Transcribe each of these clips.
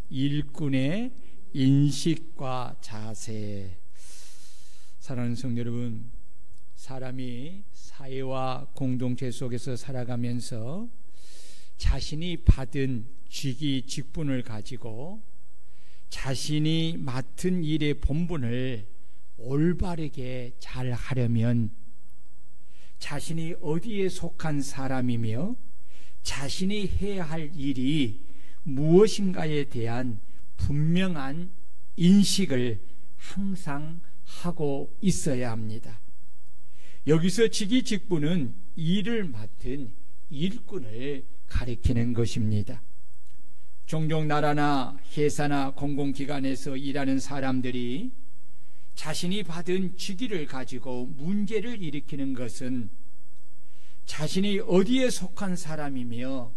일꾼의 인식과 자세. 사랑하는 성도 여러분, 사람이 사회와 공동체 속에서 살아가면서 자신이 받은 직위, 직분을 가지고 자신이 맡은 일의 본분을 올바르게 잘 하려면 자신이 어디에 속한 사람이며 자신이 해야 할 일이 무엇인가에 대한 분명한 인식을 항상 하고 있어야 합니다. 여기서 직위, 직분은 일을 맡은 일꾼을 가리키는 것입니다. 종종 나라나 회사나 공공기관에서 일하는 사람들이 자신이 받은 직위를 가지고 문제를 일으키는 것은 자신이 어디에 속한 사람이며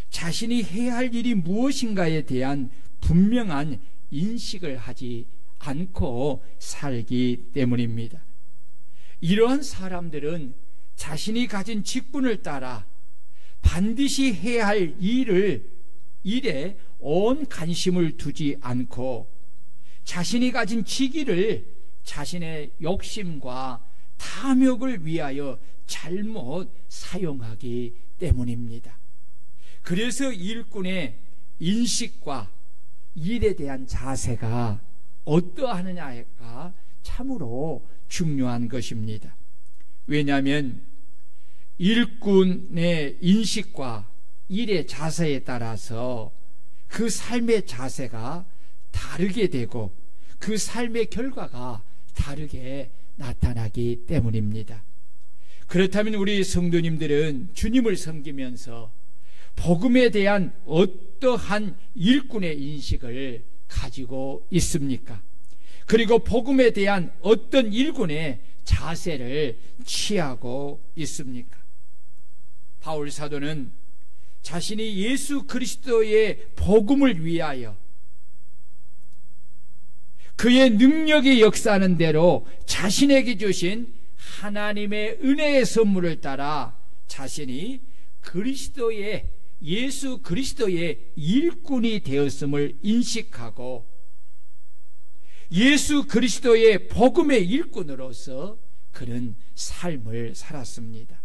자신이 해야 할 일이 무엇인가에 대한 분명한 인식을 하지 않고 살기 때문입니다. 이러한 사람들은 자신이 가진 직분을 따라 반드시 해야 할 일에 온 관심을 두지 않고 자신이 가진 직위를 자신의 욕심과 탐욕을 위하여 잘못 사용하기 때문입니다. 그래서 일꾼의 인식과 일에 대한 자세가 어떠하느냐가 참으로 중요한 것입니다. 왜냐하면 일꾼의 인식과 일의 자세에 따라서 그 삶의 자세가 다르게 되고 그 삶의 결과가 다르게 나타나기 때문입니다. 그렇다면 우리 성도님들은 주님을 섬기면서 복음에 대한 어떠한 일꾼의 인식을 가지고 있습니까? 그리고 복음에 대한 어떤 일꾼의 자세를 취하고 있습니까? 바울 사도는 자신이 예수 그리스도의 복음을 위하여 그의 능력이 역사하는 대로 자신에게 주신 하나님의 은혜의 선물을 따라 자신이 예수 그리스도의 일꾼이 되었음을 인식하고 예수 그리스도의 복음의 일꾼으로서 그는 삶을 살았습니다.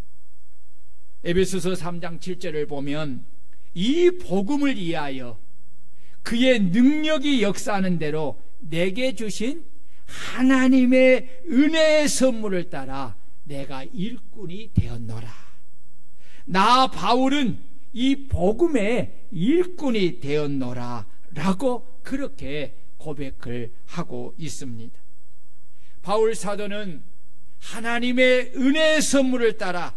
에베소서 3장 7절을 보면 이 복음을 위하여 그의 능력이 역사하는 대로 내게 주신 하나님의 은혜의 선물을 따라 내가 일꾼이 되었노라. 나 바울은 이 복음의 일꾼이 되었노라 라고 그렇게 고백을 하고 있습니다. 바울 사도는 하나님의 은혜의 선물을 따라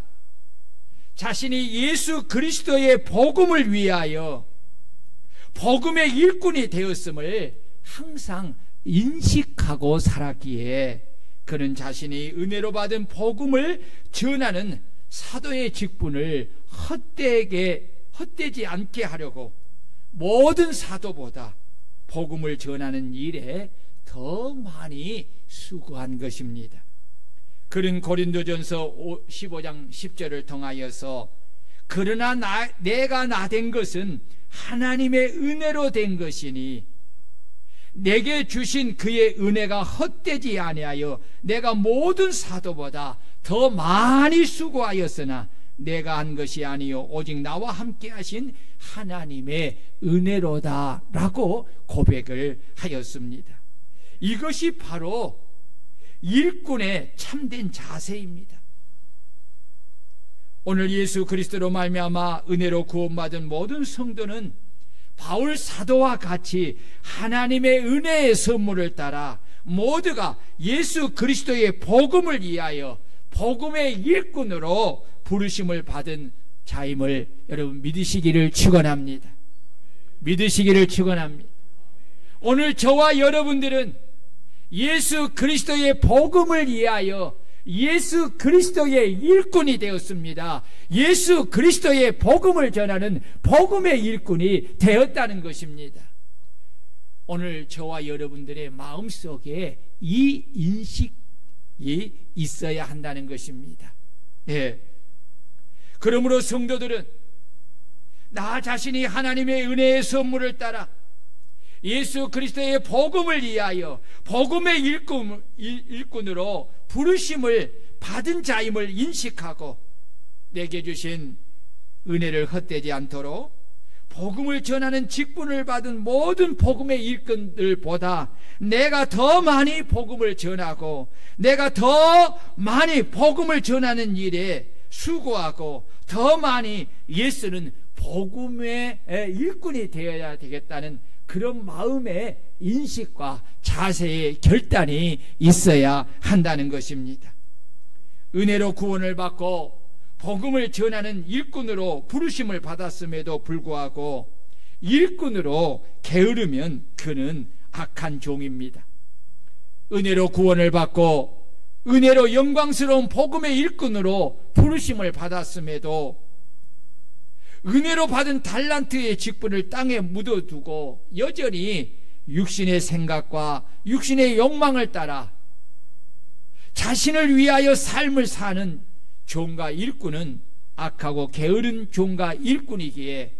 자신이 예수 그리스도의 복음을 위하여 복음의 일꾼이 되었음을 항상 인식하고 살았기에 그는 자신이 은혜로 받은 복음을 전하는 사도의 직분을 헛되지 않게 하려고 모든 사도보다 복음을 전하는 일에 더 많이 수고한 것입니다. 그는 고린도전서 15장 10절을 통하여서 그러나 내가 나 된 것은 하나님의 은혜로 된 것이니 내게 주신 그의 은혜가 헛되지 아니하여 내가 모든 사도보다 더 많이 수고하였으나 내가 한 것이 아니요 오직 나와 함께 하신 하나님의 은혜로다 라고 고백을 하였습니다. 이것이 바로 일꾼의 참된 자세입니다. 오늘 예수 그리스도로 말미암아 은혜로 구원받은 모든 성도는 바울 사도와 같이 하나님의 은혜의 선물을 따라 모두가 예수 그리스도의 복음을 위하여 복음의 일꾼으로 부르심을 받은 자임을 여러분 믿으시기를 축원합니다. 믿으시기를 축원합니다. 오늘 저와 여러분들은 예수 그리스도의 복음을 위하여 예수 그리스도의 일꾼이 되었습니다. 예수 그리스도의 복음을 전하는 복음의 일꾼이 되었다는 것입니다. 오늘 저와 여러분들의 마음속에 이 인식이 있어야 한다는 것입니다. 예. 그러므로 성도들은 나 자신이 하나님의 은혜의 선물을 따라 예수 그리스도의 복음을 위하여 복음의 일꾼으로 부르심을 받은 자임을 인식하고 내게 주신 은혜를 헛되지 않도록 복음을 전하는 직분을 받은 모든 복음의 일꾼들보다 내가 더 많이 복음을 전하고 내가 더 많이 복음을 전하는 일에 수고하고 더 많이 예수는 복음의 일꾼이 되어야 되겠다는 그런 마음의 인식과 자세의 결단이 있어야 한다는 것입니다. 은혜로 구원을 받고 복음을 전하는 일꾼으로 부르심을 받았음에도 불구하고 일꾼으로 게으르면 그는 악한 종입니다. 은혜로 구원을 받고 은혜로 영광스러운 복음의 일꾼으로 부르심을 받았음에도 은혜로 받은 달란트의 직분을 땅에 묻어두고 여전히 육신의 생각과 육신의 욕망을 따라 자신을 위하여 삶을 사는 종과 일꾼은 악하고 게으른 종과 일꾼이기에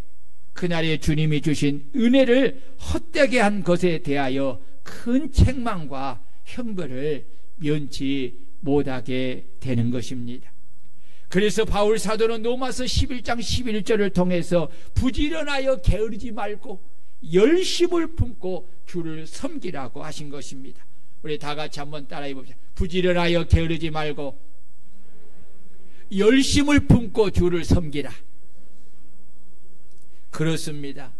그날에 주님이 주신 은혜를 헛되게 한 것에 대하여 큰 책망과 형벌을 면치 못하게 되는 것입니다. 그래서 바울 사도는 로마서 11장 11절을 통해서 부지런하여 게으르지 말고 열심을 품고 주를 섬기라고 하신 것입니다. 우리 다 같이 한번 따라해 봅시다. 부지런하여 게으르지 말고 열심을 품고 주를 섬기라. 그렇습니다.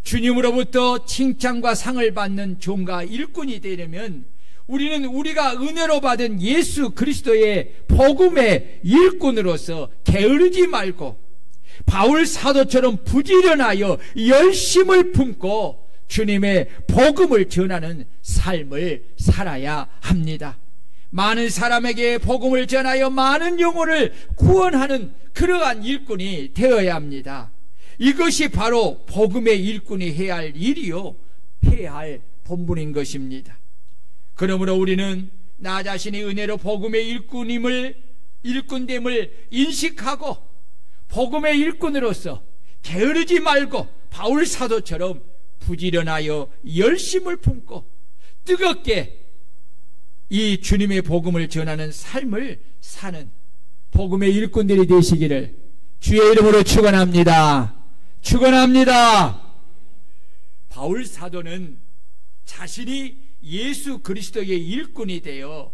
주님으로부터 칭찬과 상을 받는 종과 일꾼이 되려면 우리는 우리가 은혜로 받은 예수 그리스도의 복음의 일꾼으로서 게으르지 말고 바울 사도처럼 부지런하여 열심을 품고 주님의 복음을 전하는 삶을 살아야 합니다. 많은 사람에게 복음을 전하여 많은 영혼을 구원하는 그러한 일꾼이 되어야 합니다. 이것이 바로 복음의 일꾼이 해야 할 일이요, 해야 할 본분인 것입니다. 그러므로 우리는 나 자신이 은혜로 복음의 일꾼됨을 인식하고 복음의 일꾼으로서 게으르지 말고 바울 사도처럼 부지런하여 열심을 품고 뜨겁게 이 주님의 복음을 전하는 삶을 사는 복음의 일꾼들이 되시기를 주의 이름으로 축원합니다. 축원합니다. 바울 사도는 자신이 예수 그리스도의 일꾼이 되어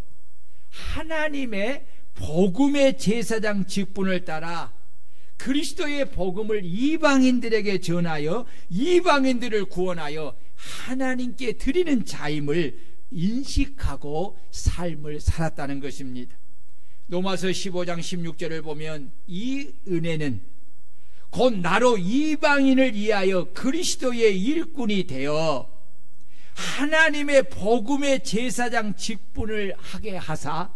하나님의 복음의 제사장 직분을 따라 그리스도의 복음을 이방인들에게 전하여 이방인들을 구원하여 하나님께 드리는 자임을 인식하고 삶을 살았다는 것입니다. 로마서 15장 16절을 보면 이 은혜는 곧 나로 이방인을 위하여 그리스도의 일꾼이 되어 하나님의 복음의 제사장 직분을 하게 하사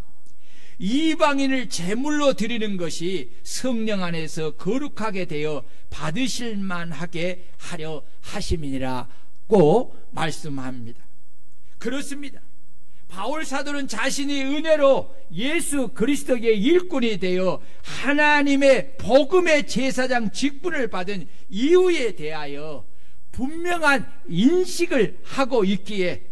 이방인을 제물로 드리는 것이 성령 안에서 거룩하게 되어 받으실 만하게 하려 하심이니라고 말씀합니다. 그렇습니다. 바울 사도는 자신이 은혜로 예수 그리스도의 일꾼이 되어 하나님의 복음의 제사장 직분을 받은 이유에 대하여 분명한 인식을 하고 있기에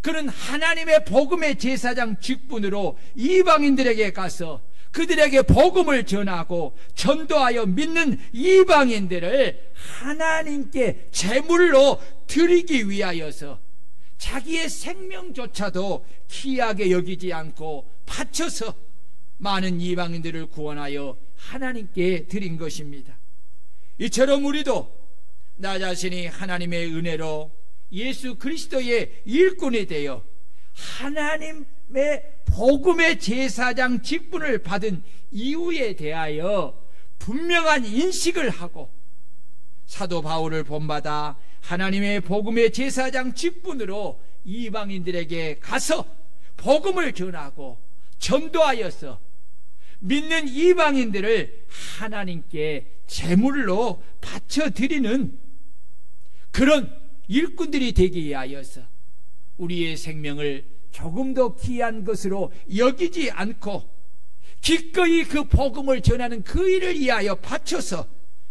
그는 하나님의 복음의 제사장 직분으로 이방인들에게 가서 그들에게 복음을 전하고 전도하여 믿는 이방인들을 하나님께 제물로 드리기 위하여서 자기의 생명조차도 귀하게 여기지 않고 바쳐서 많은 이방인들을 구원하여 하나님께 드린 것입니다. 이처럼 우리도 나 자신이 하나님의 은혜로 예수 그리스도의 일꾼이 되어 하나님의 복음의 제사장 직분을 받은 이유에 대하여 분명한 인식을 하고 사도 바울을 본받아 하나님의 복음의 제사장 직분으로 이방인들에게 가서 복음을 전하고 전도하여서 믿는 이방인들을 하나님께 제물로 바쳐드리는 그런 일꾼들이 되기 위하여서 우리의 생명을 조금 더 귀한 것으로 여기지 않고 기꺼이 그 복음을 전하는 그 일을 위하여 바쳐서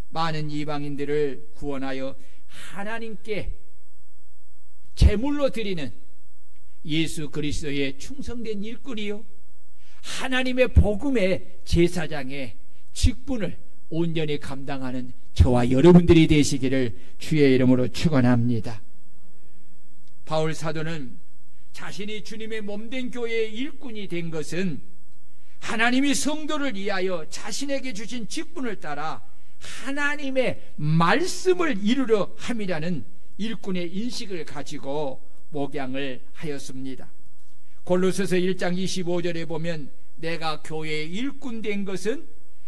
많은 이방인들을 구원하여 하나님께 제물로 드리는 예수 그리스도의 충성된 일꾼이요 하나님의 복음의 제사장의 직분을 온전히 감당하는 저와 여러분들이 되시기를 주의 이름으로 축원합니다. 바울 사도는 자신이 주님의 몸된 교회의 일꾼이 된 것은 하나님이 성도를 위하여 자신에게 주신 직분을 따라 하나님의 말씀을 이루려 함이라는 일꾼의 인식을 가지고 목양을 하였습니다. 골로새서 1장 25절에 보면 내가 교회의 일꾼 된 것은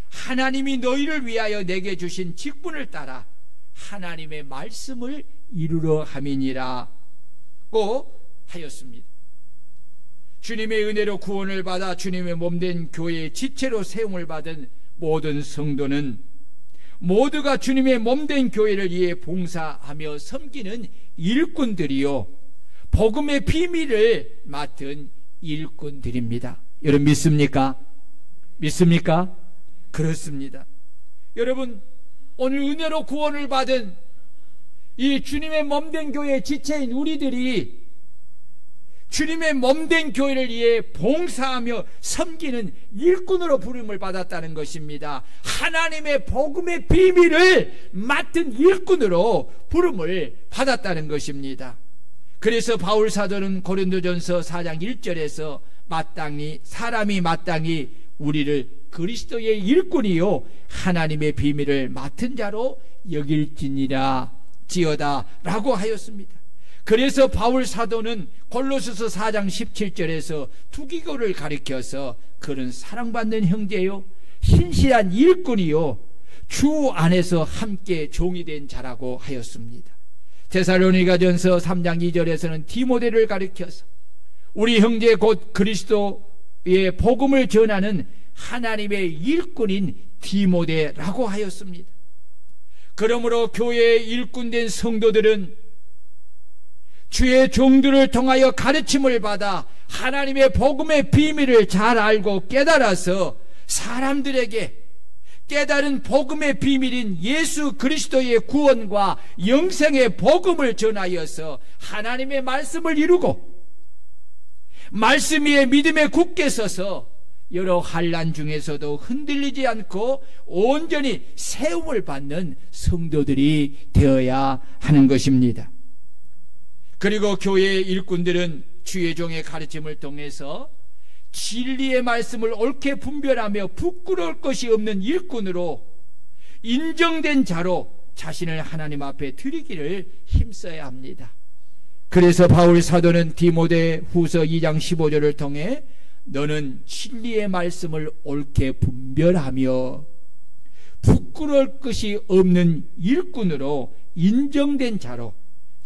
하나님이 너희를 위하여 내게 주신 직분을 따라 하나님의 말씀을 이루려 함이니라고 하였습니다. 주님의 은혜로 구원을 받아 주님의 몸된 교회의 지체로 세움을 받은 모든 성도는 모두가 주님의 몸된 교회를 위해 봉사하며 섬기는 일꾼들이요 복음의 비밀을 맡은 일꾼들입니다. 여러분 믿습니까? 믿습니까? 그렇습니다. 여러분 오늘 은혜로 구원을 받은 이 주님의 몸된 교회의 지체인 우리들이 주님의 몸된 교회를 위해 봉사하며 섬기는 일꾼으로 부름을 받았다는 것입니다. 하나님의 복음의 비밀을 맡은 일꾼으로 부름을 받았다는 것입니다. 그래서 바울 사도는 고린도전서 4장 1절에서 사람이 마땅히 우리를 그리스도의 일꾼이요 하나님의 비밀을 맡은 자로 여길지니라 라고 하였습니다. 그래서 바울 사도는 골로새서 4장 17절에서 투기고를 가리켜서 그는 사랑받는 형제요 신실한 일꾼이요 주 안에서 함께 종이 된 자라고 하였습니다. 데살로니가전서 3장 2절에서는 디모데를 가리켜서 우리 형제 곧 그리스도의 복음을 전하는 하나님의 일꾼인 디모데라고 하였습니다. 그러므로 교회의 일꾼된 성도들은 주의 종들을 통하여 가르침을 받아 하나님의 복음의 비밀을 잘 알고 깨달아서 사람들에게 깨달은 복음의 비밀인 예수 그리스도의 구원과 영생의 복음을 전하여서 하나님의 말씀을 이루고 말씀 위에 믿음에 굳게 서서 여러 환난 중에서도 흔들리지 않고 온전히 세움을 받는 성도들이 되어야 하는 것입니다. 그리고 교회의 일꾼들은 주의 종의 가르침을 통해서 진리의 말씀을 옳게 분별하며 부끄러울 것이 없는 일꾼으로 인정된 자로 자신을 하나님 앞에 드리기를 힘써야 합니다. 그래서 바울 사도는 디모데 후서 2장 15절을 통해 너는 진리의 말씀을 옳게 분별하며 부끄러울 것이 없는 일꾼으로 인정된 자로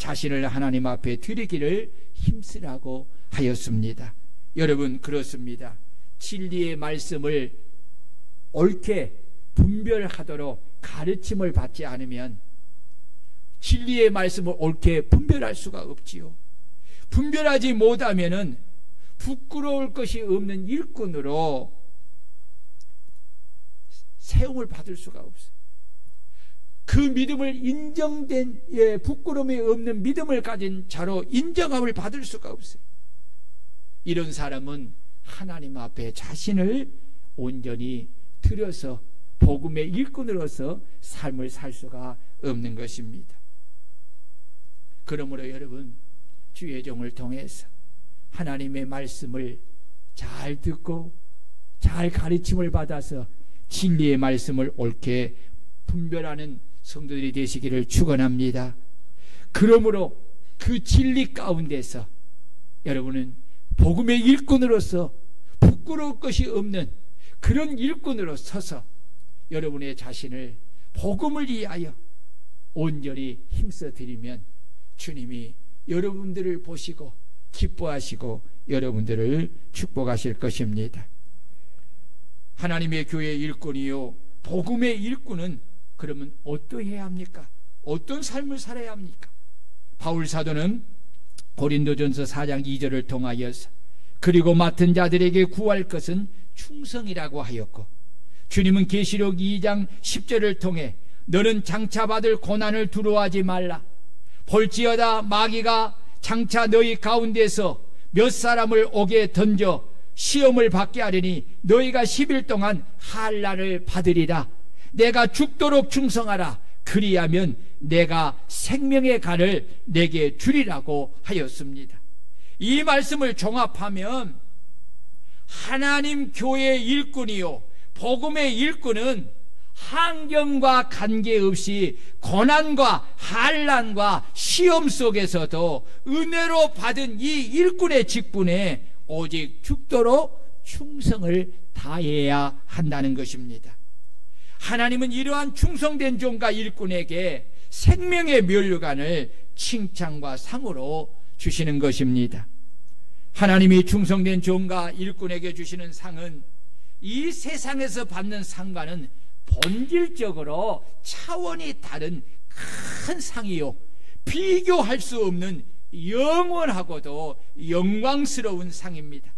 자신을 하나님 앞에 드리기를 힘쓰라고 하였습니다. 여러분 그렇습니다. 진리의 말씀을 옳게 분별하도록 가르침을 받지 않으면 진리의 말씀을 옳게 분별할 수가 없지요. 분별하지 못하면은 부끄러울 것이 없는 일꾼으로 세움을 받을 수가 없어요. 그 믿음을 인정된 부끄러움이 없는 믿음을 가진 자로 인정함을 받을 수가 없어요. 이런 사람은 하나님 앞에 자신을 온전히 들여서 복음의 일꾼으로서 삶을 살 수가 없는 것입니다. 그러므로 여러분 주의 종을 통해서 하나님의 말씀을 잘 듣고 잘 가르침을 받아서 진리의 말씀을 옳게 분별하는 성도들이 되시기를 축원합니다. 그러므로 그 진리 가운데서 여러분은 복음의 일꾼으로서 부끄러울 것이 없는 그런 일꾼으로 서서 여러분의 자신을 복음을 위하여 온전히 힘써 드리면 주님이 여러분들을 보시고 기뻐하시고 여러분들을 축복하실 것입니다. 하나님의 교회의 일꾼이요 복음의 일꾼은 그러면 어떠해야 합니까? 어떤 삶을 살아야 합니까? 바울 사도는 고린도전서 4장 2절을 통하여서 그리고 맡은 자들에게 구할 것은 충성이라고 하였고 주님은 계시록 2장 10절을 통해 너는 장차 받을 고난을 두려워하지 말라 볼지어다 마귀가 장차 너희 가운데서 몇 사람을 옥에 던져 시험을 받게 하려니 너희가 10일 동안 환난을 받으리라. 내가 죽도록 충성하라. 그리하면 내가 생명의 간을 내게 주리라고 하였습니다. 이 말씀을 종합하면 하나님 교회의 일꾼이요 복음의 일꾼은 환경과 관계없이 고난과 환난과 시험 속에서도 은혜로 받은 이 일꾼의 직분에 오직 죽도록 충성을 다해야 한다는 것입니다. 하나님은 이러한 충성된 종과 일꾼에게 생명의 면류관을 칭찬과 상으로 주시는 것입니다. 하나님이 충성된 종과 일꾼에게 주시는 상은 이 세상에서 받는 상과는 본질적으로 차원이 다른 큰 상이요 비교할 수 없는 영원하고도 영광스러운 상입니다.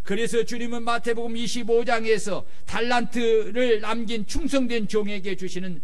그래서 주님은 마태복음 25장에서 달란트를 남긴 충성된 종에게 주시는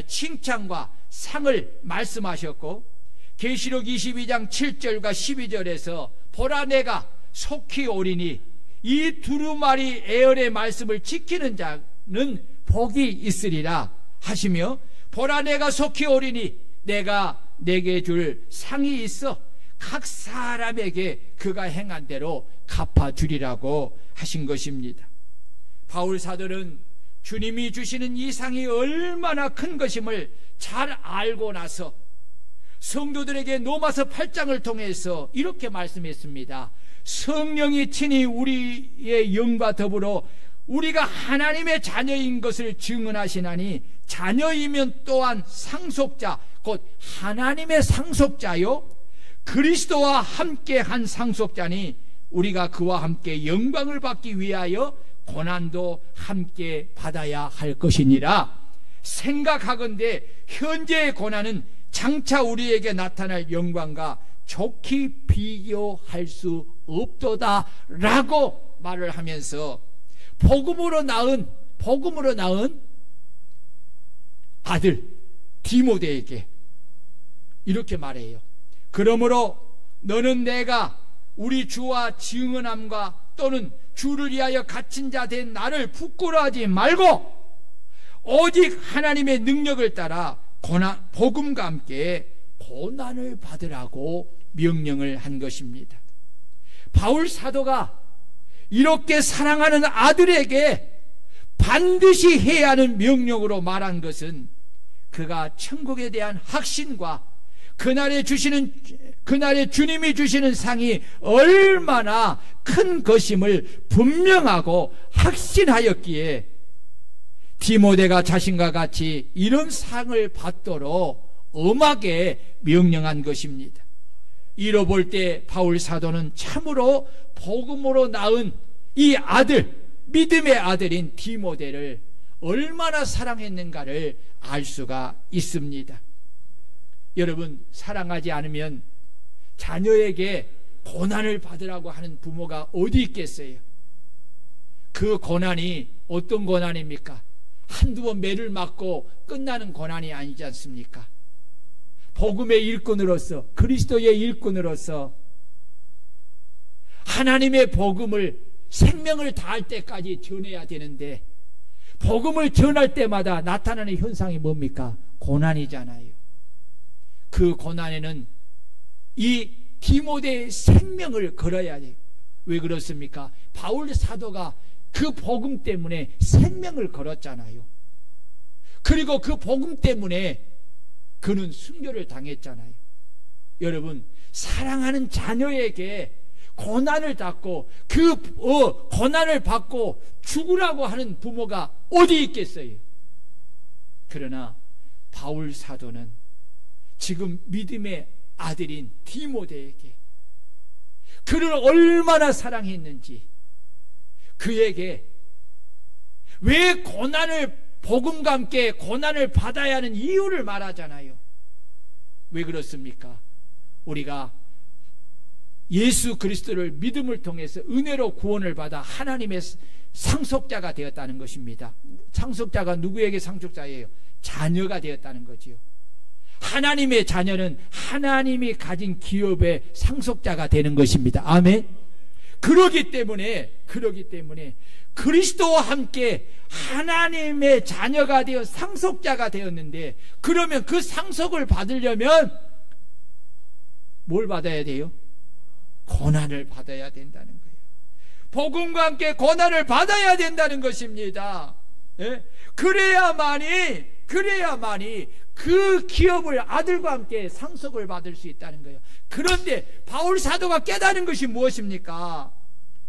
칭찬과 상을 말씀하셨고, 계시록 22장 7절과 12절에서 보라 내가 속히 오리니 이 두루마리 에얼의 말씀을 지키는 자는 복이 있으리라 하시며, 보라 내가 속히 오리니 내가 내게 줄 상이 있어 각 사람에게 그가 행한 대로 갚아주리라고 하신 것입니다. 바울 사도는 주님이 주시는 이 상이 얼마나 큰 것임을 잘 알고 나서 성도들에게 로마서 8장을 통해서 이렇게 말씀했습니다. 성령이 친히 우리의 영과 더불어 우리가 하나님의 자녀인 것을 증언하시나니 자녀이면 또한 상속자 곧 하나님의 상속자요 그리스도와 함께 한 상속자니 우리가 그와 함께 영광을 받기 위하여 고난도 함께 받아야 할 것이니라. 생각하건대 현재의 고난은 장차 우리에게 나타날 영광과 좋게 비교할 수 없도다 라고 말을 하면서 복음으로 낳은 아들 디모데에게 이렇게 말해요. 그러므로 너는 내가 우리 주와 증언함과 또는 주를 위하여 갇힌 자 된 나를 부끄러워하지 말고 오직 하나님의 능력을 따라 복음과 함께 고난을 받으라고 명령을 한 것입니다. 바울 사도가 이렇게 사랑하는 아들에게 반드시 해야 하는 명령으로 말한 것은 그가 천국에 대한 확신과 그날에 주님이 주시는 상이 얼마나 큰 것임을 분명하고 확신하였기에 디모데가 자신과 같이 이런 상을 받도록 엄하게 명령한 것입니다. 이로 볼 때 바울 사도는 참으로 복음으로 낳은 이 아들, 믿음의 아들인 디모데를 얼마나 사랑했는가를 알 수가 있습니다. 여러분, 사랑하지 않으면 자녀에게 고난을 받으라고 하는 부모가 어디 있겠어요? 그 고난이 어떤 고난입니까? 한두 번 매를 맞고 끝나는 고난이 아니지 않습니까? 복음의 일꾼으로서, 그리스도의 일꾼으로서 하나님의 복음을 생명을 다할 때까지 전해야 되는데, 복음을 전할 때마다 나타나는 현상이 뭡니까? 고난이잖아요. 그 고난에는 이 디모데의 생명을 걸어야 돼요. 왜 그렇습니까? 바울 사도가 그 복음 때문에 생명을 걸었잖아요. 그리고 그 복음 때문에 그는 순교를 당했잖아요. 여러분, 사랑하는 자녀에게 고난을 받고 고난을 받고 죽으라고 하는 부모가 어디 있겠어요? 그러나 바울 사도는 지금 믿음의 아들인 디모데에게 그를 얼마나 사랑했는지, 그에게 왜 복음과 함께 고난을 받아야 하는 이유를 말하잖아요. 왜 그렇습니까? 우리가 예수 그리스도를 믿음을 통해서 은혜로 구원을 받아 하나님의 상속자가 되었다는 것입니다. 상속자가 누구에게 상속자예요? 자녀가 되었다는 거지요. 하나님의 자녀는 하나님이 가진 기업의 상속자가 되는 것입니다. 아멘. 그러기 때문에 그리스도와 함께 하나님의 자녀가 되어 상속자가 되었는데, 그러면 그 상속을 받으려면 뭘 받아야 돼요? 고난을 받아야 된다는 거예요. 복음과 함께 고난을 받아야 된다는 것입니다. 예? 그래야만이 그 기업을 아들과 함께 상속을 받을 수 있다는 거예요. 그런데 바울 사도가 깨달은 것이 무엇입니까?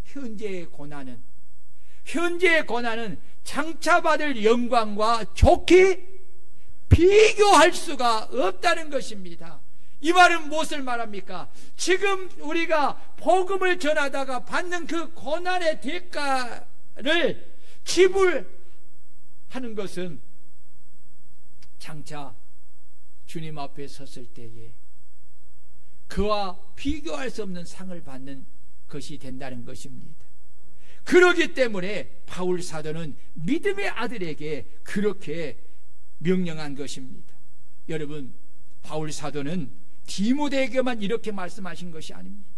현재의 고난은 장차 받을 영광과 좋게 비교할 수가 없다는 것입니다. 이 말은 무엇을 말합니까? 지금 우리가 복음을 전하다가 받는 그 고난의 대가를 지불하는 것은 장차 주님 앞에 섰을 때에 그와 비교할 수 없는 상을 받는 것이 된다는 것입니다. 그렇기 때문에 바울 사도는 믿음의 아들에게 그렇게 명령한 것입니다. 여러분, 바울 사도는 디모데에게만 이렇게 말씀하신 것이 아닙니다.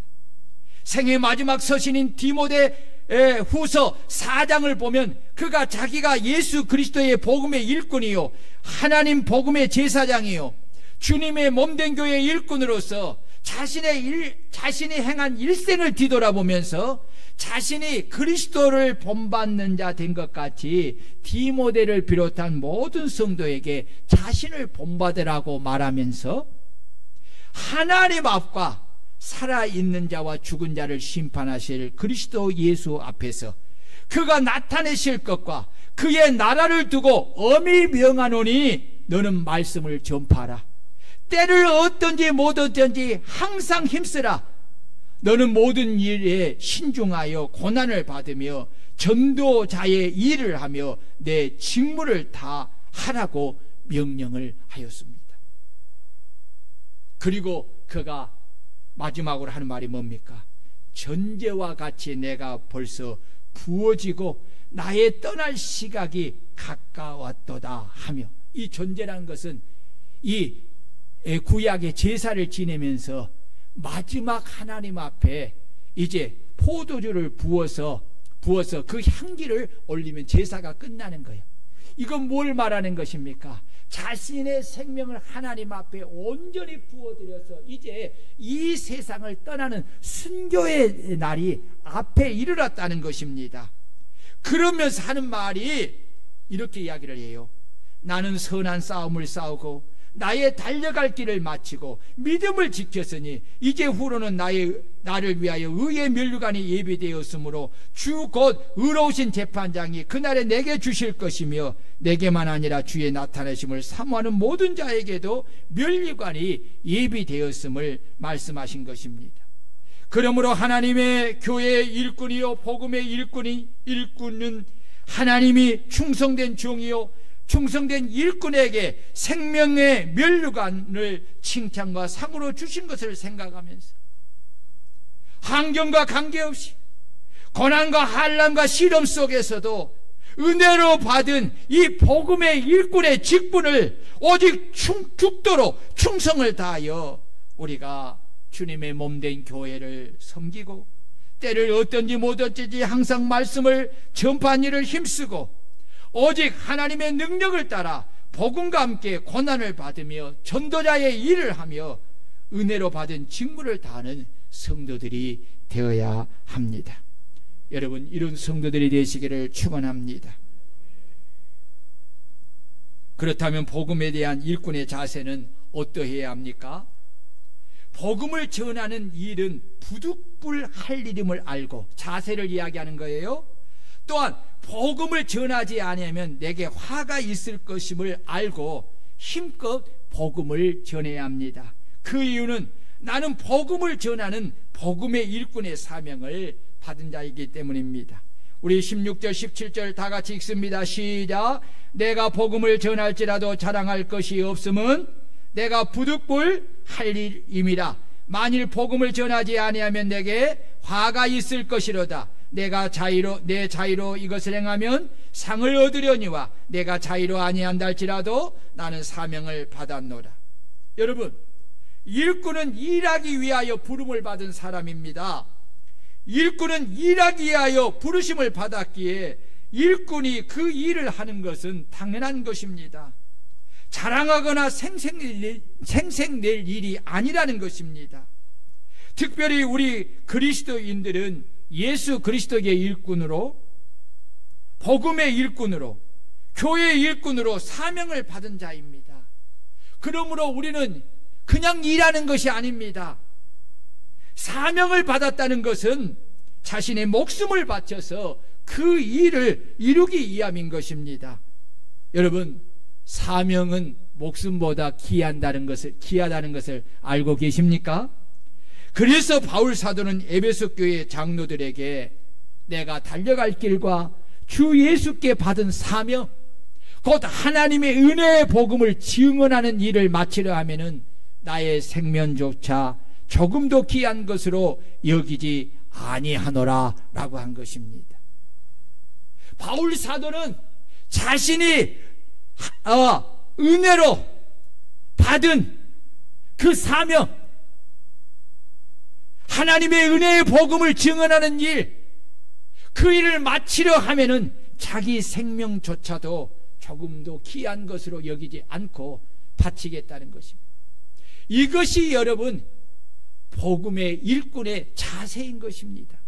생애 마지막 서신인 디모데 후서 4장을 보면 그가 자기가 예수 그리스도의 복음의 일꾼이요, 하나님 복음의 제사장이요, 주님의 몸된 교회의 일꾼으로서 자신이 행한 일생을 뒤돌아보면서 자신이 그리스도를 본받는 자 된 것 같이 디모데를 비롯한 모든 성도에게 자신을 본받으라고 말하면서 하나님 앞과 살아있는 자와 죽은 자를 심판하실 그리스도 예수 앞에서 그가 나타내실 것과 그의 나라를 두고 엄히 명하노니 너는 말씀을 전파하라. 때를 어떤지 못 어떤지 항상 힘쓰라. 너는 모든 일에 신중하여 고난을 받으며 전도자의 일을 하며 내 직무를 다 하라고 명령을 하였습니다. 그리고 그가 마지막으로 하는 말이 뭡니까? 전제와 같이 내가 벌써 부어지고 나의 떠날 시각이 가까웠도다 하며, 이 전제라는 것은 이 구약의 제사를 지내면서 마지막 하나님 앞에 이제 포도주를 부어서 그 향기를 올리면 제사가 끝나는 거예요. 이건 뭘 말하는 것입니까? 자신의 생명을 하나님 앞에 온전히 부어드려서 이제 이 세상을 떠나는 순교의 날이 앞에 이르렀다는 것입니다. 그러면서 하는 말이 이렇게 이야기를 해요. 나는 선한 싸움을 싸우고 나의 달려갈 길을 마치고 믿음을 지켰으니 이제 후로는 나를 위하여 의의 면류관이 예비되었으므로 주 곧 의로우신 재판장이 그날에 내게 주실 것이며 내게만 아니라 주의 나타내심을 사모하는 모든 자에게도 면류관이 예비되었음을 말씀하신 것입니다. 그러므로 하나님의 교회의 일꾼이요 복음의 일꾼은 하나님이 충성된 종이요 충성된 일꾼에게 생명의 면류관을 칭찬과 상으로 주신 것을 생각하면서 환경과 관계없이 고난과 환난과 시험 속에서도 은혜로 받은 이 복음의 일꾼의 직분을 오직 죽도록 충성을 다하여 우리가 주님의 몸된 교회를 섬기고 때를 어떤지 못 어쩐지 항상 말씀을 전파하는 일을 힘쓰고 오직 하나님의 능력을 따라 복음과 함께 고난을 받으며 전도자의 일을 하며 은혜로 받은 직무를 다하는 성도들이 되어야 합니다. 여러분, 이런 성도들이 되시기를 축원합니다. 그렇다면 복음에 대한 일꾼의 자세는 어떠해야 합니까? 복음을 전하는 일은 부득불할 일임을 알고 자세를 이야기하는 거예요. 또한 복음을 전하지 않으면 내게 화가 있을 것임을 알고 힘껏 복음을 전해야 합니다. 그 이유는 나는 복음을 전하는 복음의 일꾼의 사명을 받은 자이기 때문입니다. 우리 16절 17절 다 같이 읽습니다. 시작. 내가 복음을 전할지라도 자랑할 것이 없음은 내가 부득불할 일임이라. 만일 복음을 전하지 아니하면 내게 화가 있을 것이로다. 내 자의로 이것을 행하면 상을 얻으려니와 내가 자의로 아니한다 할지라도 나는 사명을 받았노라. 여러분, 일꾼은 일하기 위하여 부름을 받은 사람입니다. 일꾼은 일하기 위하여 부르심을 받았기에 일꾼이 그 일을 하는 것은 당연한 것입니다. 자랑하거나 생색낼 일이 아니라는 것입니다. 특별히 우리 그리스도인들은 예수 그리스도의 일꾼으로, 복음의 일꾼으로, 교회의 일꾼으로 사명을 받은 자입니다. 그러므로 우리는 그냥 일하는 것이 아닙니다. 사명을 받았다는 것은 자신의 목숨을 바쳐서 그 일을 이루기 위함인 것입니다. 여러분, 사명은 목숨보다 귀하다는 것을 알고 계십니까? 그래서 바울 사도는 에베소 교회 장로들에게 내가 달려갈 길과 주 예수께 받은 사명, 곧 하나님의 은혜의 복음을 증언하는 일을 마치려 하면은 나의 생명조차 조금도 귀한 것으로 여기지 아니하노라 라고 한 것입니다. 바울 사도는 자신이 은혜로 받은 그 사명, 하나님의 은혜의 복음을 증언하는 일, 그 일을 마치려 하면은 자기 생명조차도 조금도 귀한 것으로 여기지 않고 바치겠다는 것입니다. 이것이 여러분 복음의 일꾼의 자세인 것입니다.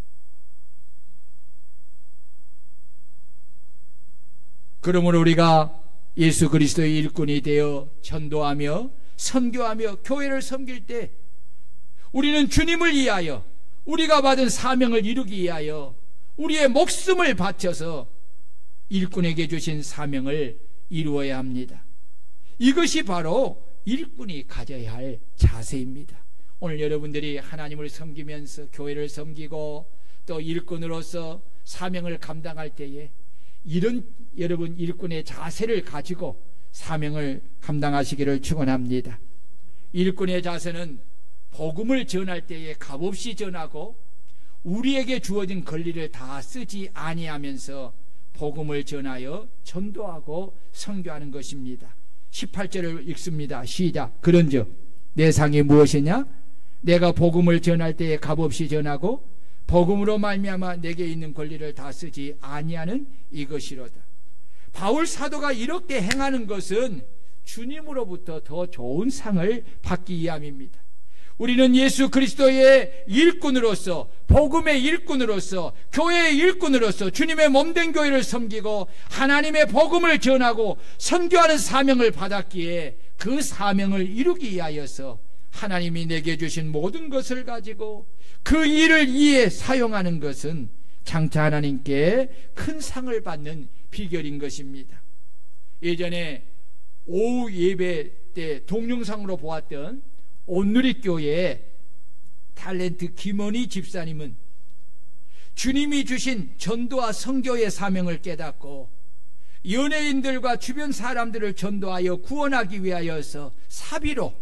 그러므로 우리가 예수 그리스도의 일꾼이 되어 전도하며 선교하며 교회를 섬길 때 우리는 주님을 위하여, 우리가 받은 사명을 이루기 위하여 우리의 목숨을 바쳐서 일꾼에게 주신 사명을 이루어야 합니다. 이것이 바로 일꾼이 가져야 할 자세입니다. 오늘 여러분들이 하나님을 섬기면서 교회를 섬기고 또 일꾼으로서 사명을 감당할 때에 이런 여러분 일꾼의 자세를 가지고 사명을 감당하시기를 축원합니다. 일꾼의 자세는 복음을 전할 때에 값없이 전하고 우리에게 주어진 권리를 다 쓰지 아니하면서 복음을 전하여 전도하고 선교하는 것입니다. 18절을 읽습니다. 시작. 그런즉 내 상이 무엇이냐? 내가 복음을 전할 때에 값없이 전하고 복음으로 말미암아 내게 있는 권리를 다 쓰지 아니하는 이것이로다. 바울 사도가 이렇게 행하는 것은 주님으로부터 더 좋은 상을 받기 위함입니다. 우리는 예수 그리스도의 일꾼으로서, 복음의 일꾼으로서, 교회의 일꾼으로서 주님의 몸된 교회를 섬기고 하나님의 복음을 전하고 선교하는 사명을 받았기에 그 사명을 이루기 위하여서 하나님이 내게 주신 모든 것을 가지고 그 일을 위해 사용하는 것은 장차 하나님께 큰 상을 받는 비결인 것입니다. 예전에 오후 예배 때 동영상으로 보았던 온누리교회의 탤런트 김원희 집사님은 주님이 주신 전도와 선교의 사명을 깨닫고 연예인들과 주변 사람들을 전도하여 구원하기 위하여서 사비로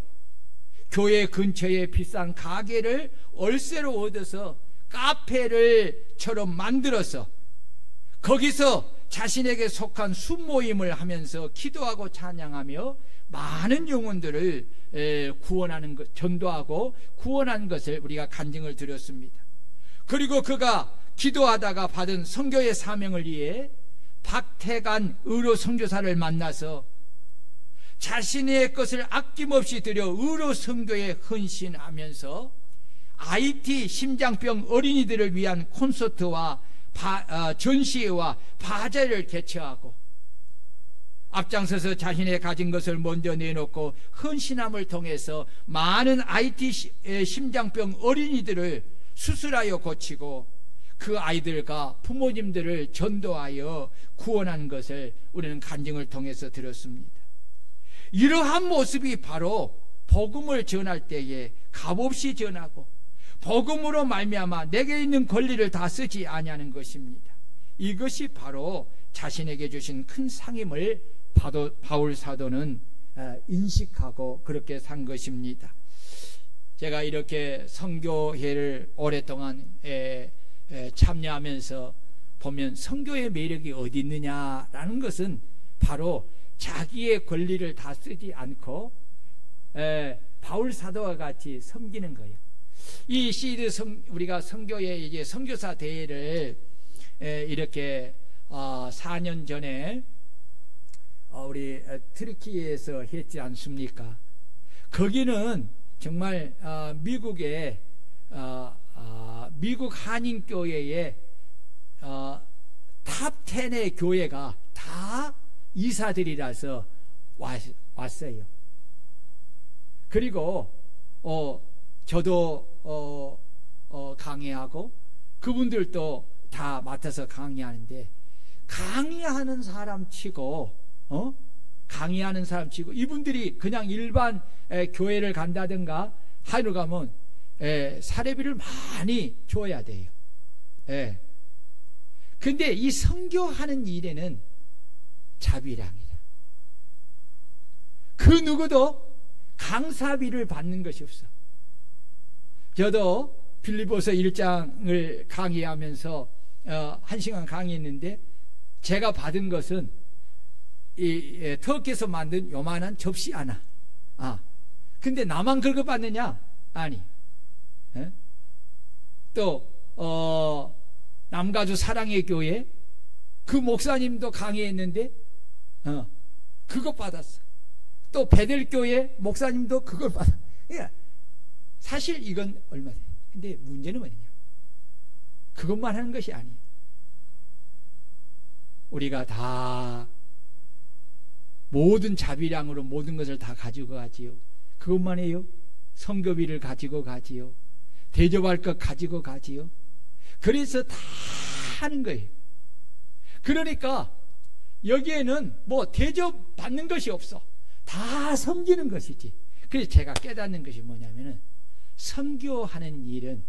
교회 근처에 비싼 가게를 월세로 얻어서 카페를처럼 만들어서 거기서 자신에게 속한 순모임을 하면서 기도하고 찬양하며 많은 영혼들을 구원하는 것, 전도하고 구원한 것을 우리가 간증을 드렸습니다. 그리고 그가 기도하다가 받은 선교의 사명을 위해 박태간 의로 선교사를 만나서 자신의 것을 아낌없이 들여 의로 선교에 헌신하면서 IT 심장병 어린이들을 위한 콘서트와 전시회와 바자회를 개최하고 앞장서서 자신의 가진 것을 먼저 내놓고 헌신함을 통해서 많은 IT 심장병 어린이들을 수술하여 고치고 그 아이들과 부모님들을 전도하여 구원한 것을 우리는 간증을 통해서 들었습니다. 이러한 모습이 바로 복음을 전할 때에 값없이 전하고 복음으로 말미암아 내게 있는 권리를 다 쓰지 아니하는 것입니다. 이것이 바로 자신에게 주신 큰 상임을 바울 사도는 인식하고 그렇게 산 것입니다. 제가 이렇게 선교회를 오랫동안 참여하면서 보면 선교의 매력이 어디 있느냐라는 것은 바로 자기의 권리를 다 쓰지 않고 바울 사도와 같이 섬기는 거예요. 이 시드 우리가 선교회 이제 선교사 대회를 이렇게 4년 전에 우리 트르키에서 했지 않습니까? 거기는 정말 미국의 미국 한인교회의 탑 10의 교회가 다 이사들이라서 왔어요. 그리고 저도 강의하고 그분들도 다 맡아서 강의하는데, 강의하는 사람 치고 이분들이 그냥 일반 교회를 간다든가 하러 가면 사례비를 많이 줘야 돼요. 근데 이 선교하는 일에는 자비량이다. 그 누구도 강사비를 받는 것이 없어. 저도 빌립보서 1장을 강의하면서 1시간 강의했는데, 제가 받은 것은 이 터키에서 만든 요만한 접시 하나. 근데 나만 그거 받느냐? 아니. 또 남가주 사랑의 교회 그 목사님도 강의했는데 그거 받았어. 또 베델교회 목사님도 그걸 받았어. 사실 이건 얼마냐? 근데 문제는 뭐냐? 그것만 하는 것이 아니에요. 우리가 다 모든 자비량으로 모든 것을 다 가지고 가지요. 그것만 해요? 선교비를 가지고 가지요. 대접할 것 가지고 가지요. 그래서 다 하는 거예요. 그러니까 여기에는 뭐 대접 받는 것이 없어. 다 섬기는 것이지. 그래서 제가 깨닫는 것이 뭐냐면은, 선교하는 일은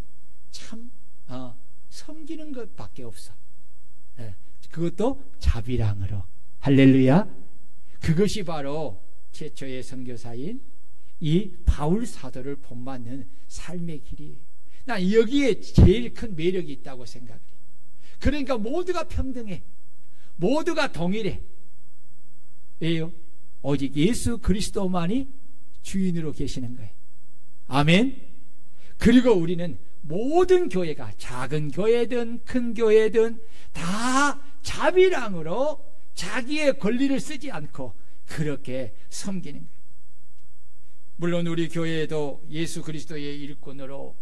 참 섬기는 것밖에 없어. 그것도 자비량으로. 할렐루야. 그것이 바로 최초의 선교사인 이 바울 사도를 본받는 삶의 길이에요. 난 여기에 제일 큰 매력이 있다고 생각해. 그러니까 모두가 평등해. 모두가 동일해. 왜요? 오직 예수 그리스도만이 주인으로 계시는 거예요. 아멘. 그리고 우리는 모든 교회가 작은 교회든 큰 교회든 다 자비량으로 자기의 권리를 쓰지 않고 그렇게 섬기는 거예요. 물론 우리 교회에도 예수 그리스도의 일꾼으로,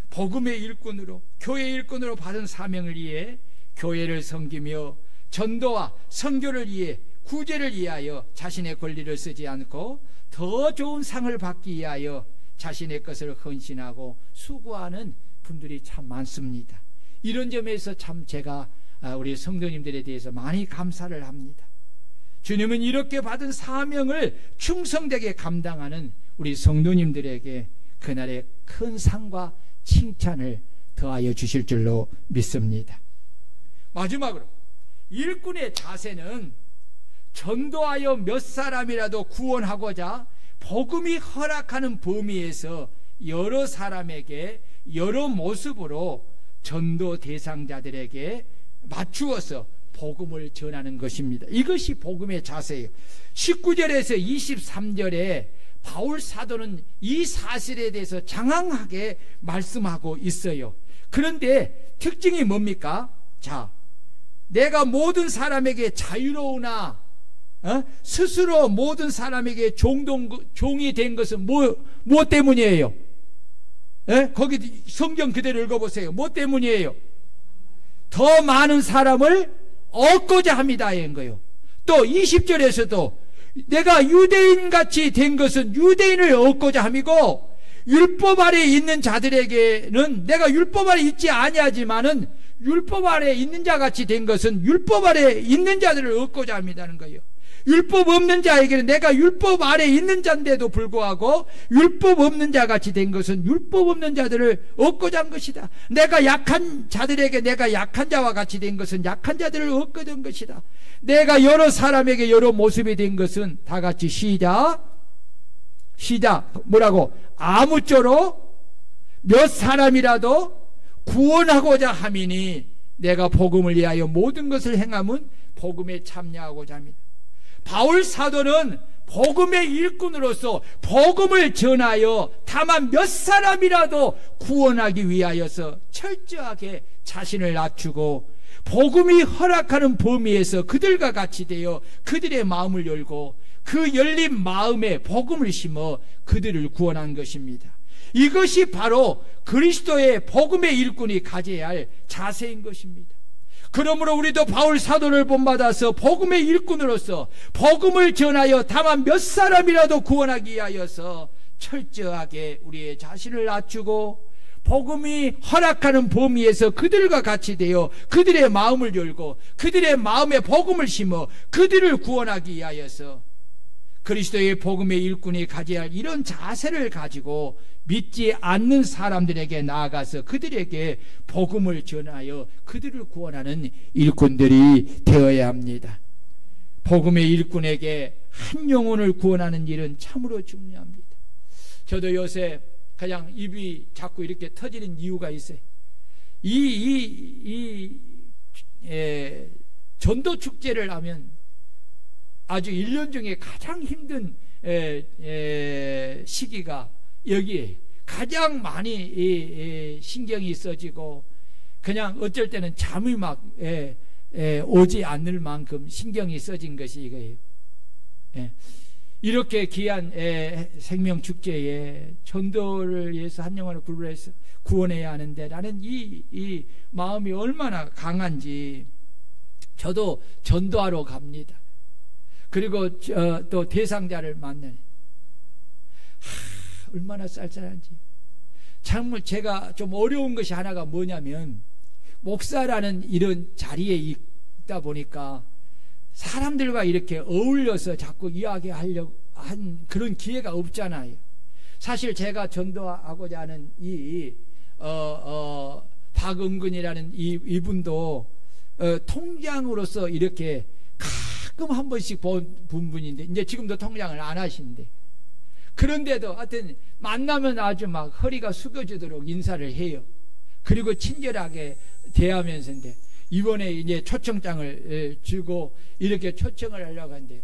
복음의 일꾼으로, 교회의 일꾼으로 받은 사명을 위해 교회를 섬기며 전도와 선교를 위해, 구제를 위하여 자신의 권리를 쓰지 않고 더 좋은 상을 받기 위하여 자신의 것을 헌신하고 수고하는 분들이 참 많습니다. 이런 점에서 참 제가 우리 성도님들에 대해서 많이 감사를 합니다. 주님은 이렇게 받은 사명을 충성되게 감당하는 우리 성도님들에게 그날의 큰 상과 칭찬을 더하여 주실 줄로 믿습니다. 마지막으로 일꾼의 자세는 전도하여 몇 사람이라도 구원하고자 복음이 허락하는 범위에서 여러 사람에게 여러 모습으로 전도 대상자들에게 맞추어서 복음을 전하는 것입니다. 이것이 복음의 자세예요. 19절에서 23절에 바울 사도는 이 사실에 대해서 장황하게 말씀하고 있어요. 그런데 특징이 뭡니까? 자, 내가 모든 사람에게 자유로우나 스스로 모든 사람에게 종이 된 것은 뭐 때문이에요? 거기 성경 그대로 읽어보세요. 뭐 때문이에요? 더 많은 사람을 얻고자 합니다. 인 거예요. 또 20절에서도 내가 유대인같이 된 것은 유대인을 얻고자 함이고, 율법 아래에 있는 자들에게는 내가 율법 아래에 있지 아니하지만은 율법 아래에 있는 자같이 된 것은 율법 아래에 있는 자들을 얻고자 합니다는 거예요. 율법 없는 자에게는 내가 율법 아래에 있는 자인데도 불구하고 율법 없는 자같이 된 것은 율법 없는 자들을 얻고자 한 것이다. 내가 약한 자들에게 내가 약한 자와 같이 된 것은 약한 자들을 얻고자 한 것이다. 내가 여러 사람에게 여러 모습이 된 것은 다 같이 시작 뭐라고? 아무쪼록 몇 사람이라도 구원하고자 함이니 내가 복음을 위하여 모든 것을 행함은 복음에 참여하고자 합니다. 바울 사도는 복음의 일꾼으로서 복음을 전하여 다만 몇 사람이라도 구원하기 위하여서 철저하게 자신을 낮추고 복음이 허락하는 범위에서 그들과 같이 되어 그들의 마음을 열고 그 열린 마음에 복음을 심어 그들을 구원한 것입니다. 이것이 바로 그리스도의 복음의 일꾼이 가져야 할 자세인 것입니다. 그러므로 우리도 바울 사도를 본받아서 복음의 일꾼으로서 복음을 전하여 다만 몇 사람이라도 구원하기 위하여서 철저하게 우리의 자신을 낮추고 복음이 허락하는 범위에서 그들과 같이 되어 그들의 마음을 열고 그들의 마음에 복음을 심어 그들을 구원하기 위하여서 그리스도의 복음의 일꾼이 가져야 할 이런 자세를 가지고 믿지 않는 사람들에게 나아가서 그들에게 복음을 전하여 그들을 구원하는 일꾼들이 되어야 합니다. 복음의 일꾼에게 한 영혼을 구원하는 일은 참으로 중요합니다. 저도 요새 그냥 입이 자꾸 이렇게 터지는 이유가 있어요. 전도 축제를 하면 아주 1년 중에 가장 힘든 시기가 여기에 가장 많이 신경이 써지고 그냥 어쩔 때는 잠이 막 오지 않을 만큼 신경이 써진 것이 이거예요. 이렇게 귀한 생명축제에 전도를 위해서 한 영혼을 구원해야 하는데 나는 이 마음이 얼마나 강한지 저도 전도하러 갑니다. 그리고 또 대상자를 만나네. 얼마나 쌀쌀한지. 정말 제가 좀 어려운 것이 하나가 뭐냐면 목사라는 이런 자리에 있다 보니까 사람들과 이렇게 어울려서 자꾸 이야기하려고 한 그런 기회가 없잖아요. 사실 제가 전도하고자 하는 박은근이라는 이분도 통장으로서 이렇게 가끔 한 번씩 본 분인데 이제 지금도 통장을 안 하신대. 그런데도 하여튼 만나면 아주 막 허리가 숙여지도록 인사를 해요. 그리고 친절하게 대하면서인데 이번에 이제 초청장을 주고 이렇게 초청을 하려고 하는데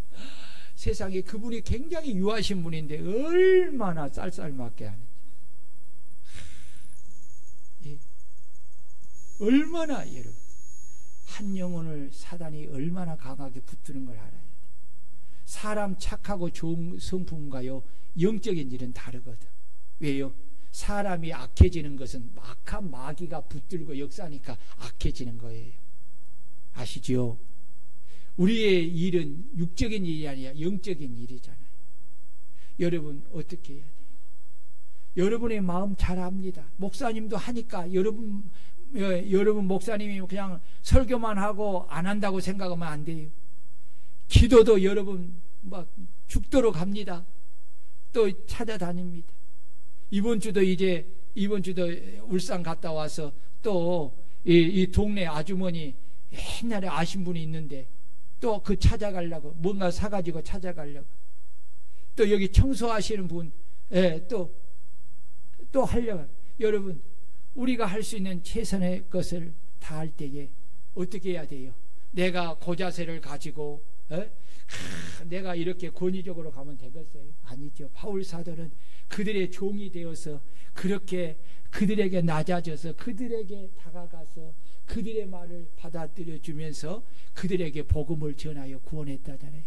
세상에 그분이 굉장히 유하신 분인데 얼마나 쌀쌀맞게 하는지. 얼마나 여러분 한 영혼을 사단이 얼마나 강하게 붙드는 걸 알아야 돼. 사람 착하고 좋은 성품과요 영적인 일은 다르거든. 왜요? 사람이 악해지는 것은 악한 마귀가 붙들고 역사하니까 악해지는 거예요. 아시죠? 우리의 일은 육적인 일이 아니라 영적인 일이잖아요. 여러분 어떻게 해야 돼요? 여러분의 마음 잘 압니다. 목사님도 하니까 여러분 목사님이 그냥 설교만 하고 안 한다고 생각하면 안 돼요. 기도도 여러분 막 죽도록 합니다. 또 찾아다닙니다. 이번 주도 울산 갔다 와서 또 이 동네 아주머니 옛날에 아신 분이 있는데 또 그 찾아가려고 뭔가 사가지고 찾아가려고 또 여기 청소하시는 분 또 하려고. 여러분 우리가 할 수 있는 최선의 것을 다 할 때에 어떻게 해야 돼요? 내가 고자세를 가지고 내가 이렇게 권위적으로 가면 되겠어요? 아니죠. 바울 사도는 그들의 종이 되어서 그렇게 그들에게 낮아져서 그들에게 다가가서 그들의 말을 받아들여 주면서 그들에게 복음을 전하여 구원했다잖아요.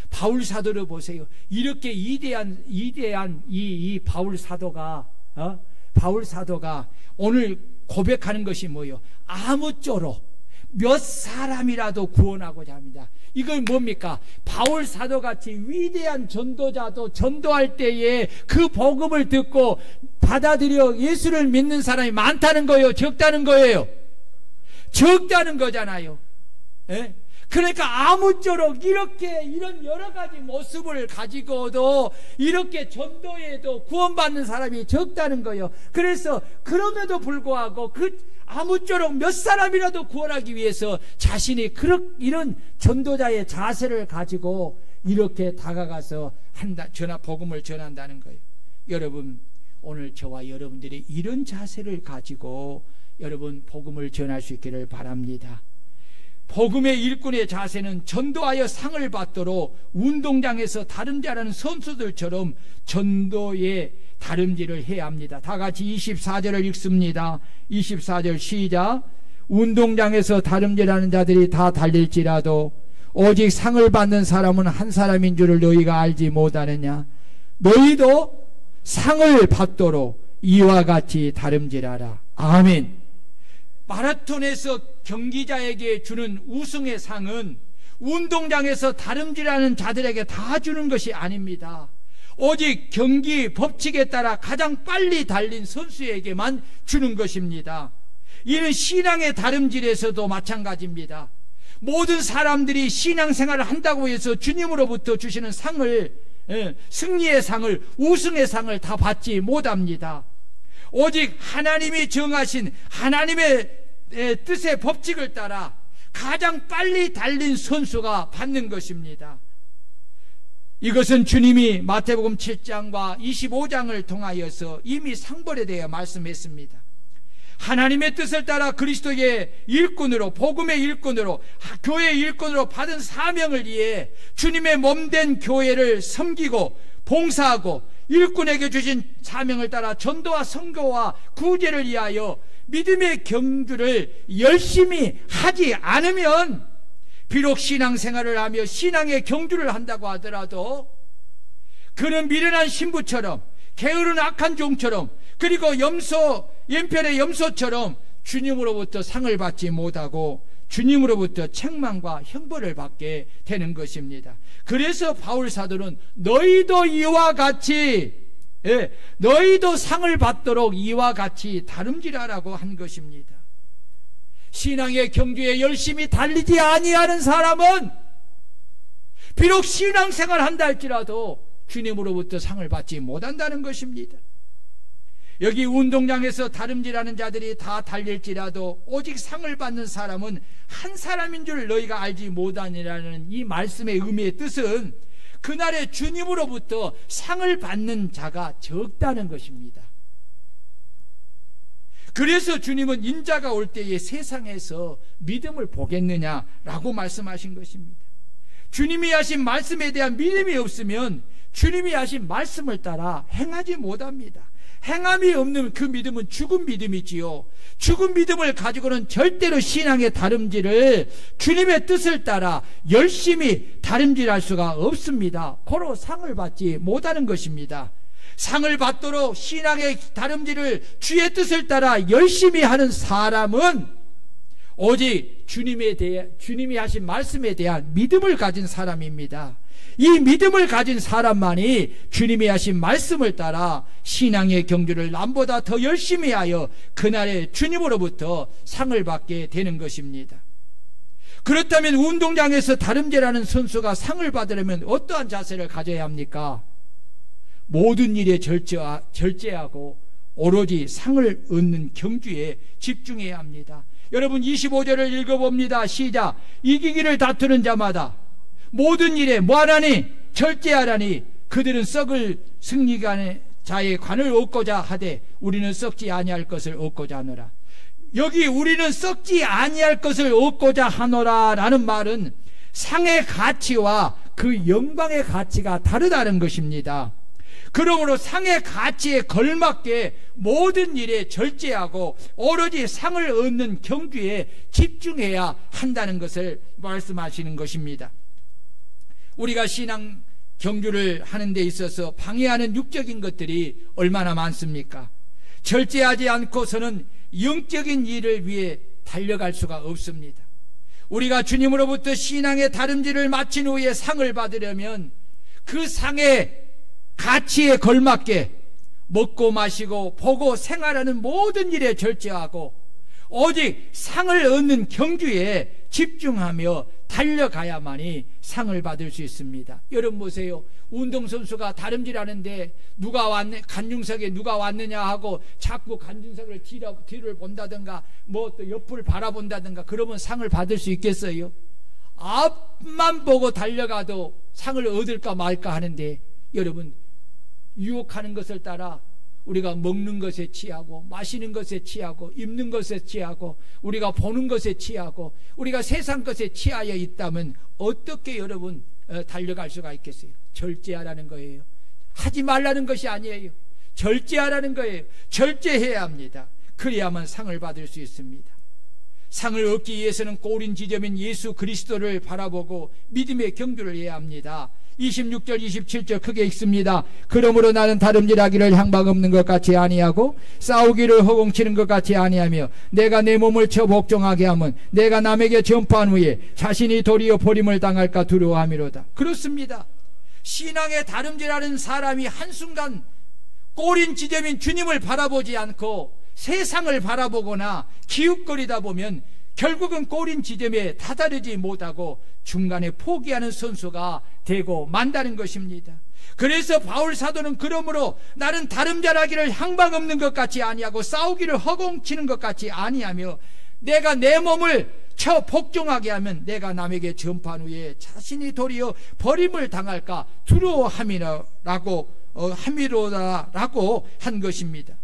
바울 사도를 보세요. 이렇게 위대한 이 바울 사도가 오늘 고백하는 것이 뭐예요? 아무쪼록 몇 사람이라도 구원하고자 합니다. 이건 뭡니까? 바울 사도같이 위대한 전도자도 전도할 때에 그 복음을 듣고 받아들여 예수를 믿는 사람이 많다는 거예요? 적다는 거예요? 적다는 거잖아요. 예? 그러니까 아무쪼록 이런 여러 가지 모습을 가지고도 이렇게 전도에도 구원받는 사람이 적다는 거예요. 그래서 그럼에도 불구하고 아무쪼록 몇 사람이라도 구원하기 위해서 자신이 이런 전도자의 자세를 가지고 이렇게 다가가서 복음을 전한다는 거예요. 여러분 오늘 저와 여러분들이 이런 자세를 가지고 여러분 복음을 전할 수 있기를 바랍니다. 복음의 일꾼의 자세는 전도하여 상을 받도록 운동장에서 다름질하는 선수들처럼 전도의 다름질을 해야 합니다. 다 같이 24절을 읽습니다. 24절 시작. 운동장에서 다름질하는 자들이 다 달릴지라도 오직 상을 받는 사람은 한 사람인 줄을 너희가 알지 못하느냐. 너희도 상을 받도록 이와 같이 다름질하라. 아멘. 마라톤에서 경기자에게 주는 우승의 상은 운동장에서 다름질하는 자들에게 다 주는 것이 아닙니다. 오직 경기 법칙에 따라 가장 빨리 달린 선수에게만 주는 것입니다. 이는 신앙의 다름질에서도 마찬가지입니다. 모든 사람들이 신앙생활을 한다고 해서 주님으로부터 주시는 상을, 승리의 상을, 우승의 상을 다 받지 못합니다. 오직 하나님이 정하신 하나님의 뜻의 법칙을 따라 가장 빨리 달린 선수가 받는 것입니다. 이것은 주님이 마태복음 7장과 25장을 통하여서 이미 상벌에 대해 말씀했습니다. 하나님의 뜻을 따라 그리스도의 일꾼으로, 복음의 일꾼으로, 교회의 일꾼으로 받은 사명을 위해 주님의 몸된 교회를 섬기고 봉사하고 일꾼에게 주신 사명을 따라 전도와 선교와 구제를 위하여 믿음의 경주를 열심히 하지 않으면, 비록 신앙생활을 하며 신앙의 경주를 한다고 하더라도 그는 미련한 신부처럼, 게으른 악한 종처럼, 그리고 연편의 염소처럼 주님으로부터 상을 받지 못하고 주님으로부터 책망과 형벌을 받게 되는 것입니다. 그래서 바울 사도는 너희도 이와 같이, 너희도 상을 받도록 이와 같이 다름질하라고 한 것입니다. 신앙의 경주에 열심히 달리지 아니하는 사람은 비록 신앙생활 한다 할지라도 주님으로부터 상을 받지 못한다는 것입니다. 여기 운동장에서 다름질하는 자들이 다 달릴지라도 오직 상을 받는 사람은 한 사람인 줄 너희가 알지 못하니라는 이 말씀의 의미의 뜻은 그날에 주님으로부터 상을 받는 자가 적다는 것입니다. 그래서 주님은 인자가 올 때에 세상에서 믿음을 보겠느냐라고 말씀하신 것입니다. 주님이 하신 말씀에 대한 믿음이 없으면 주님이 하신 말씀을 따라 행하지 못합니다. 행함이 없는 그 믿음은 죽은 믿음이지요. 죽은 믿음을 가지고는 절대로 신앙의 다름질을, 주님의 뜻을 따라 열심히 다름질할 수가 없습니다. 고로 상을 받지 못하는 것입니다. 상을 받도록 신앙의 다름질을 주의 뜻을 따라 열심히 하는 사람은 오직 주님이 하신 말씀에 대한 믿음을 가진 사람입니다. 이 믿음을 가진 사람만이 주님이 하신 말씀을 따라 신앙의 경주를 남보다 더 열심히 하여 그날에 주님으로부터 상을 받게 되는 것입니다. 그렇다면 운동장에서 다름질하는 선수가 상을 받으려면 어떠한 자세를 가져야 합니까? 모든 일에 절제하고 오로지 상을 얻는 경주에 집중해야 합니다. 여러분 25절을 읽어봅니다. 시작. 이기기를 다투는 자마다 모든 일에 뭐하라니? 절제하라니. 그들은 썩을 승리간의 자의 관을 얻고자 하되 우리는 썩지 아니할 것을 얻고자 하노라. 여기 우리는 썩지 아니할 것을 얻고자 하노라 라는 말은 상의 가치와 그 영광의 가치가 다르다는 것입니다. 그러므로 상의 가치에 걸맞게 모든 일에 절제하고 오로지 상을 얻는 경주에 집중해야 한다는 것을 말씀하시는 것입니다. 우리가 신앙 경주를 하는 데 있어서 방해하는 육적인 것들이 얼마나 많습니까? 절제하지 않고서는 영적인 일을 위해 달려갈 수가 없습니다. 우리가 주님으로부터 신앙의 다름질을 마친 후에 상을 받으려면 그 상의 가치에 걸맞게 먹고 마시고 보고 생활하는 모든 일에 절제하고 오직 상을 얻는 경주에 집중하며 달려가야만이 상을 받을 수 있습니다. 여러분 보세요. 운동선수가 다름질하는데 관중석에 누가 왔느냐 하고 자꾸 관중석을 뒤를 본다든가 뭐 또 옆을 바라본다든가 그러면 상을 받을 수 있겠어요? 앞만 보고 달려가도 상을 얻을까 말까 하는데 여러분 유혹하는 것을 따라 우리가 먹는 것에 취하고 마시는 것에 취하고 입는 것에 취하고 우리가 보는 것에 취하고 우리가 세상 것에 취하여 있다면 어떻게 여러분 달려갈 수가 있겠어요? 절제하라는 거예요. 하지 말라는 것이 아니에요. 절제하라는 거예요. 절제해야 합니다. 그래야만 상을 받을 수 있습니다. 상을 얻기 위해서는 꼬린 지점인 예수 그리스도를 바라보고 믿음의 경주를 해야 합니다. 26절 27절 크게 읽습니다. 그러므로 나는 다름질하기를 향방 없는 것 같이 아니하고 싸우기를 허공치는 것 같이 아니하며 내가 내 몸을 쳐 복종하게 하면 내가 남에게 전파한 후에 자신이 도리어 버림을 당할까 두려워함이로다. 그렇습니다. 신앙에 다름질하는 사람이 한순간 꼬린 지점인 주님을 바라보지 않고 세상을 바라보거나 기웃거리다 보면 결국은 꼬린 지점에 다다르지 못하고 중간에 포기하는 선수가 되고 만다는 것입니다. 그래서 바울 사도는 그러므로 나는 다름질하기를 향방 없는 것 같이 아니하고 싸우기를 허공치는 것 같이 아니하며 내가 내 몸을 쳐 복종하게 하면 내가 남에게 전파한 후에 자신이 도리어 버림을 당할까 두려워함이라고 함이로다라고 한 것입니다.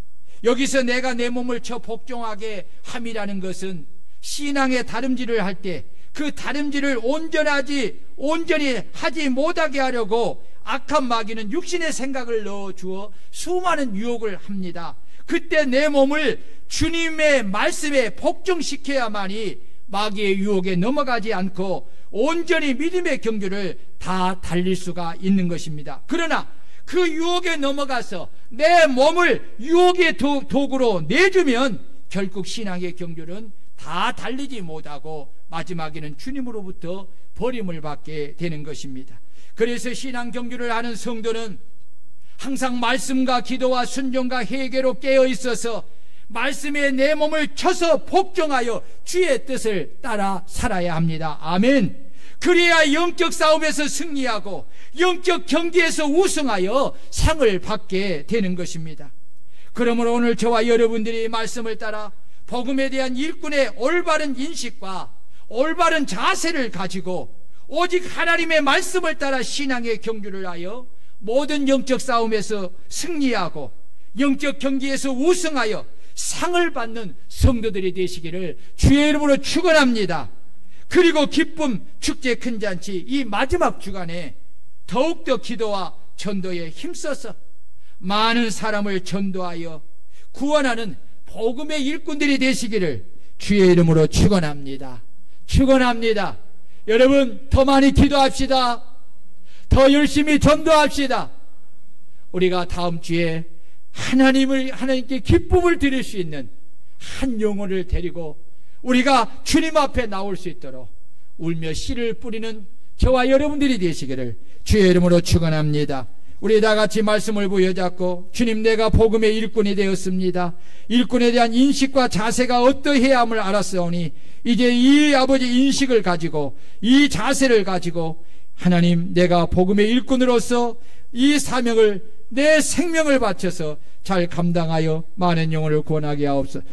여기서 내가 내 몸을 쳐 복종하게 함이라는 것은 신앙의 다름질을 할 때 그 다름질을 온전히 하지 못하게 하려고 악한 마귀는 육신의 생각을 넣어주어 수많은 유혹을 합니다. 그때 내 몸을 주님의 말씀에 복종시켜야만이 마귀의 유혹에 넘어가지 않고 온전히 믿음의 경주를 다 달릴 수가 있는 것입니다. 그러나 그 유혹에 넘어가서 내 몸을 유혹의 도구로 내주면 결국 신앙의 경주는 다 달리지 못하고 마지막에는 주님으로부터 버림을 받게 되는 것입니다. 그래서 신앙 경주를 하는 성도는 항상 말씀과 기도와 순종과 회개로 깨어 있어서 말씀에 내 몸을 쳐서 복종하여 주의 뜻을 따라 살아야 합니다. 아멘. 그래야 영적 싸움에서 승리하고 영적 경기에서 우승하여 상을 받게 되는 것입니다. 그러므로 오늘 저와 여러분들이 말씀을 따라 복음에 대한 일꾼의 올바른 인식과 올바른 자세를 가지고 오직 하나님의 말씀을 따라 신앙의 경주를 하여 모든 영적 싸움에서 승리하고 영적 경기에서 우승하여 상을 받는 성도들이 되시기를 주의 이름으로 축원합니다. 그리고 기쁨 축제 큰 잔치 이 마지막 주간에 더욱더 기도와 전도에 힘써서 많은 사람을 전도하여 구원하는 복음의 일꾼들이 되시기를 주의 이름으로 축원합니다. 축원합니다. 여러분 더 많이 기도합시다. 더 열심히 전도합시다. 우리가 다음 주에 하나님께 기쁨을 드릴 수 있는 한 영혼을 데리고 우리가 주님 앞에 나올 수 있도록 울며 씨를 뿌리는 저와 여러분들이 되시기를 주의 이름으로 축원합니다. 우리 다 같이 말씀을 부여잡고 주님 내가 복음의 일꾼이 되었습니다. 일꾼에 대한 인식과 자세가 어떠해야 함을 알았사오니 이제 이 아버지 인식을 가지고 이 자세를 가지고 하나님 내가 복음의 일꾼으로서 이 사명을 내 생명을 바쳐서 잘 감당하여 많은 영혼을 구원하게 하옵소서.